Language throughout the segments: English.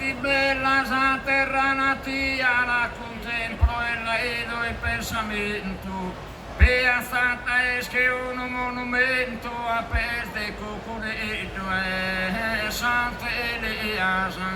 ti bella sa terra natia, la contemplo e la vedo il pensamento. Piazzata es che un monumento a peste cucuretto è Santa Eliasa.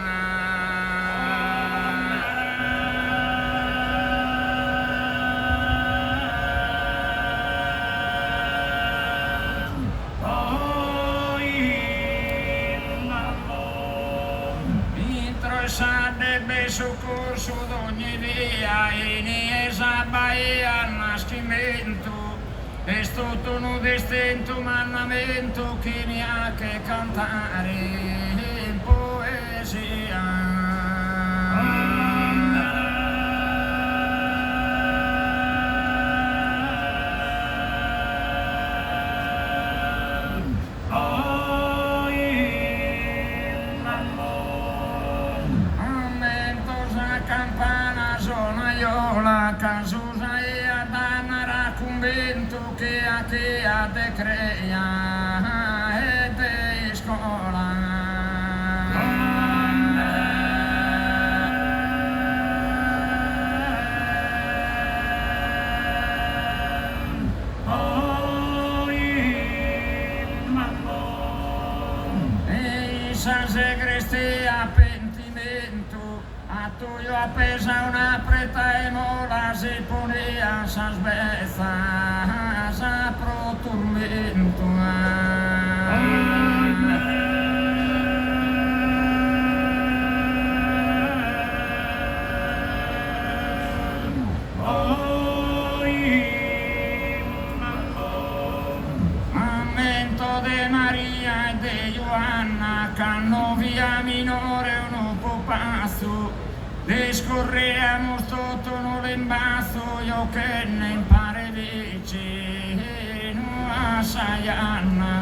Sarebbe soccorso d'ogni via e ne esabaia al nascimento è tutto un destento mandamento che mi ha che cantare in poesia. Campana sonaiola casusa e ad anara convento che a te crea e te scola. E San Segrestia pentimento a tuyo appesa una preta e mola si ponea sa sbezza sa pro tormento. Ammento de Maria e de Ioanna canno via minore un po' passo discorriamo tutto no l'embazzo io che ne impare vicino a Saianna.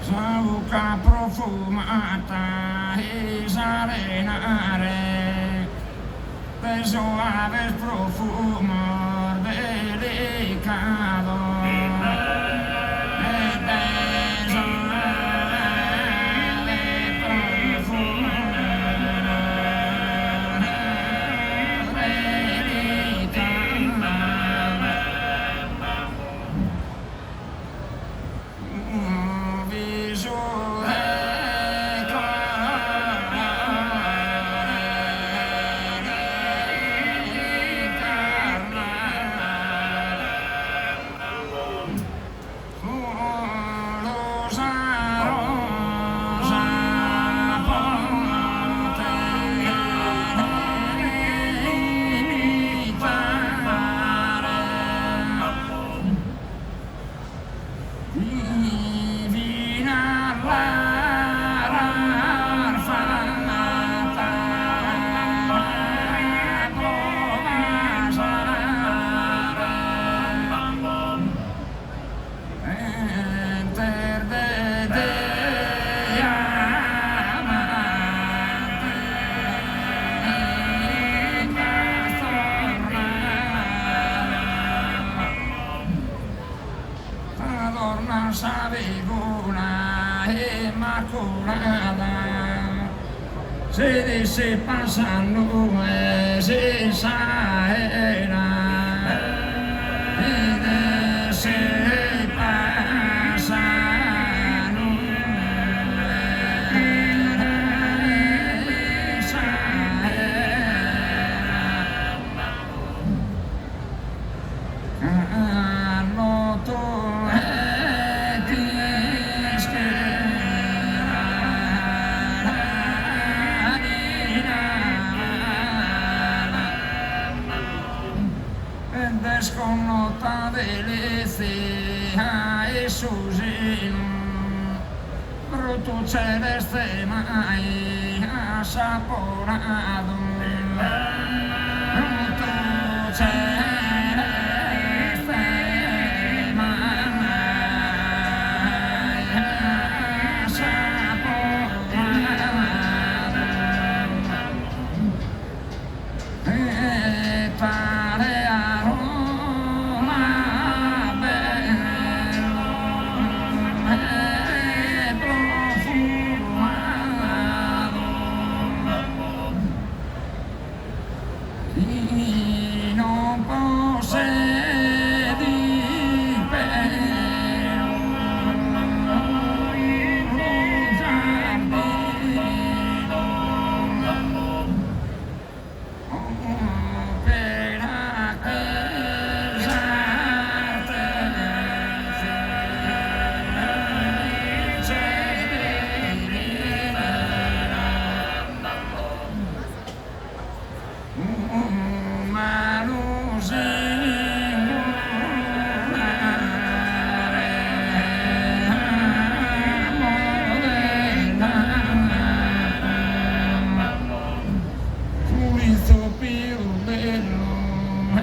Sauca profumata e serenare del suave profumo delicato e del suave profumo savegona e immacolata se passano e si saera ed se passano e saera noto sconnota delizia e susino brutto celeste mai assaporato brutto celeste mai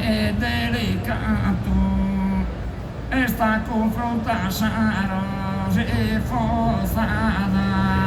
è delicato e sta confrontando rose forzata.